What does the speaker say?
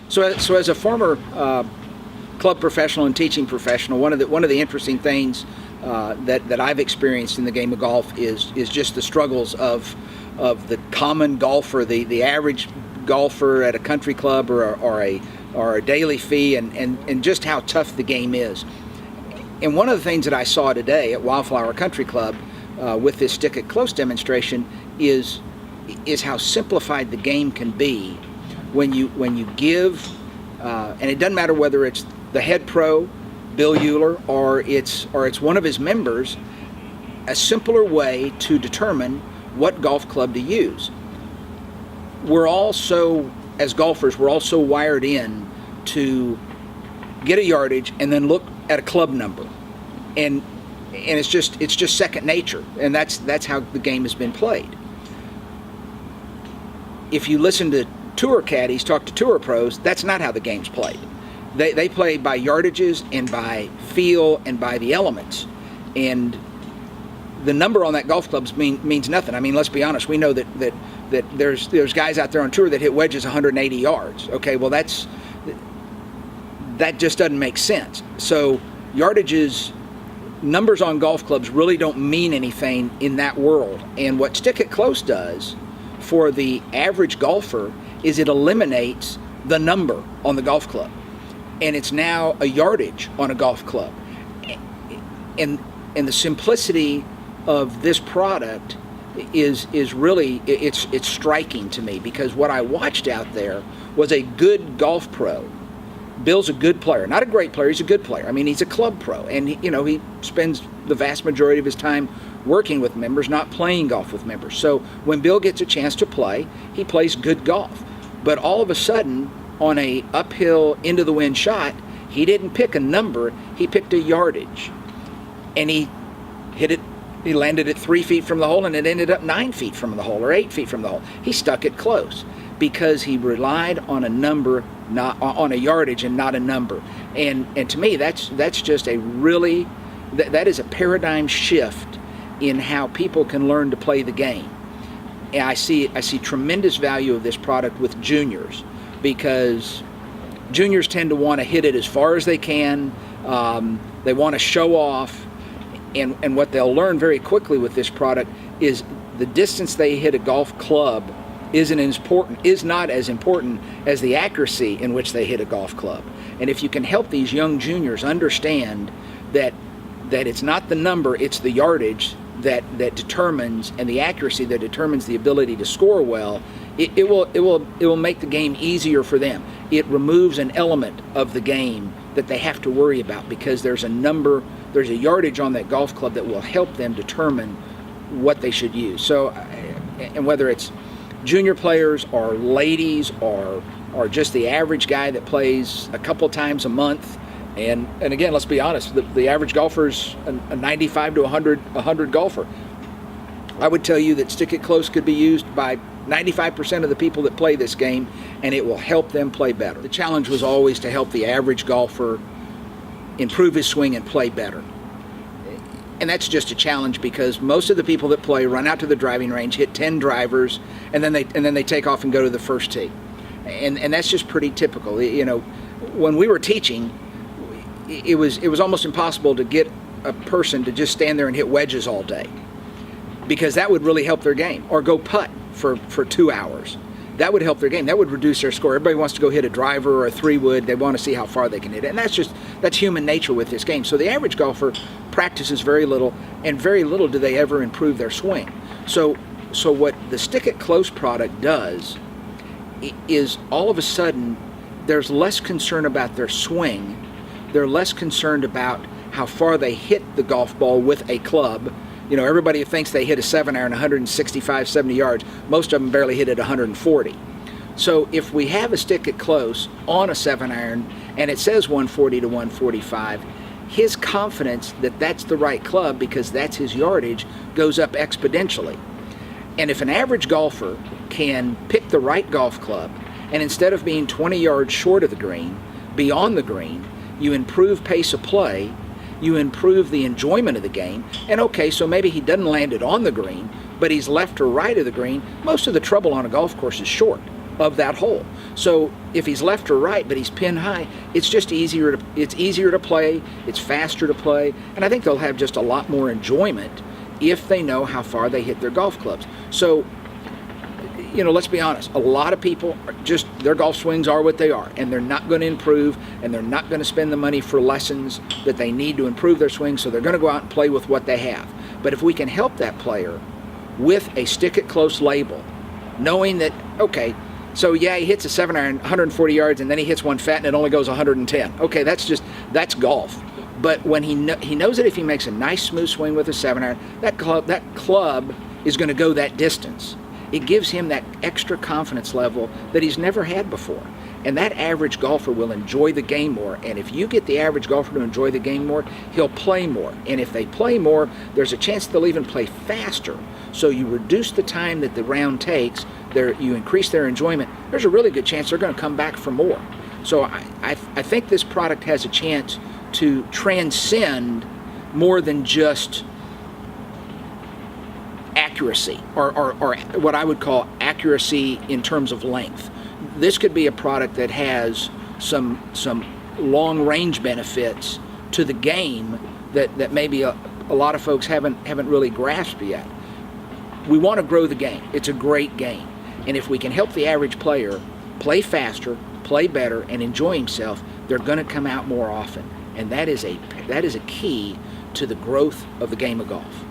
So as a former club professional and teaching professional, one of the interesting things that I've experienced in the game of golf is just the struggles of the common golfer, the average golfer at a country club or a daily fee, and just how tough the game is. And one of the things that I saw today at Wildflower Country Club with this Stick It Close demonstration is how simplified the game can be when you give, and it doesn't matter whether it's the head pro, Bill Euler, or it's one of his members, a simpler way to determine what golf club to use. As golfers, we're all so wired in to get a yardage and then look at a club number, and it's just second nature, and that's how the game has been played. If you listen to tour caddies talk to tour pros, that's not how the game's played. They play by yardages and by feel and by the elements, and the number on that golf club means nothing. I mean, let's be honest. We know that there's guys out there on tour that hit wedges 180 yards. Okay, well that just doesn't make sense. So yardages, numbers on golf clubs really don't mean anything in that world. And what Stick It Close does for the average golfer is it eliminates the number on the golf club, and it's now a yardage on a golf club. And the simplicity of this product is really it's striking to me, because what I watched out there was a good golf pro. Bill's a good player, not a great player. He's a good player. I mean, he's a club pro, and he spends the vast majority of his time working with members, not playing golf with members. So when Bill gets a chance to play, he plays good golf. But all of a sudden, on a uphill into the wind shot, he didn't pick a number, he picked a yardage. And he hit it, he landed it 3 feet from the hole, and it ended up 9 feet from the hole or 8 feet from the hole. He stuck it close because he relied on a number, not on a yardage and not a number. And to me, that's just a really, that is a paradigm shift in how people can learn to play the game. And I see tremendous value of this product with juniors, because juniors tend to want to hit it as far as they can. They want to show off, and what they'll learn very quickly with this product is the distance they hit a golf club is not as important as the accuracy in which they hit a golf club. And if you can help these young juniors understand that it's not the number, it's the yardage that determines, and the accuracy that determines the ability to score well, it will make the game easier for them. It removes an element of the game that they have to worry about, because there's a yardage on that golf club that will help them determine what they should use. So, and whether it's junior players or ladies or just the average guy that plays a couple times a month, and again, let's be honest, the average golfer's a 95 to 100 golfer. I would tell you that Stick It Close could be used by 95% of the people that play this game, and it will help them play better. The challenge was always to help the average golfer improve his swing and play better. And that's just a challenge, because most of the people that play run out to the driving range, hit 10 drivers, and then they take off and go to the first tee. And that's just pretty typical. You know, when we were teaching, it was almost impossible to get a person to just stand there and hit wedges all day, because that would really help their game. Or go putt for 2 hours. That would help their game. That would reduce their score. Everybody wants to go hit a driver or a 3-wood. They want to see how far they can hit it. And that's human nature with this game. So the average golfer practices very little, and very little do they ever improve their swing. So what the Stick It Close product does is, all of a sudden, there's less concern about their swing. They're less concerned about how far they hit the golf ball with a club. You know, everybody thinks they hit a 7-iron 165, 70 yards. Most of them barely hit it 140. So if we have a Stick It Close on a 7-iron and it says 140 to 145, his confidence that that's the right club, because that's his yardage, goes up exponentially. And if an average golfer can pick the right golf club, and instead of being 20 yards short of the green, beyond the green, you improve pace of play, you improve the enjoyment of the game. And okay, so maybe he doesn't land it on the green, but he's left or right of the green. Most of the trouble on a golf course is short. of that hole. So if he's left or right, but he's pin high, it's just easier to play, it's faster to play, and I think they'll have just a lot more enjoyment if they know how far they hit their golf clubs. So, let's be honest, a lot of people their golf swings are what they are, and they're not going to improve, and they're not going to spend the money for lessons that they need to improve their swing, so they're going to go out and play with what they have. But if we can help that player with a stick it close label, knowing that, okay, so yeah, he hits a 7-iron 140 yards, and then he hits one fat and it only goes 110. Okay, that's golf. But when he knows that if he makes a nice smooth swing with a 7-iron, that club is going to go that distance. It gives him that extra confidence level that he's never had before. And that average golfer will enjoy the game more. And if you get the average golfer to enjoy the game more, he'll play more. And if they play more, there's a chance they'll even play faster. So you reduce the time that the round takes, you increase their enjoyment, there's a really good chance they're going to come back for more. So I think this product has a chance to transcend more than just accuracy or what I would call accuracy in terms of length. This could be a product that has some long range benefits to the game that maybe a lot of folks haven't really grasped yet. We want to grow the game. It's a great game. And if we can help the average player play faster, play better, and enjoy himself, they're going to come out more often. And that is a key to the growth of the game of golf.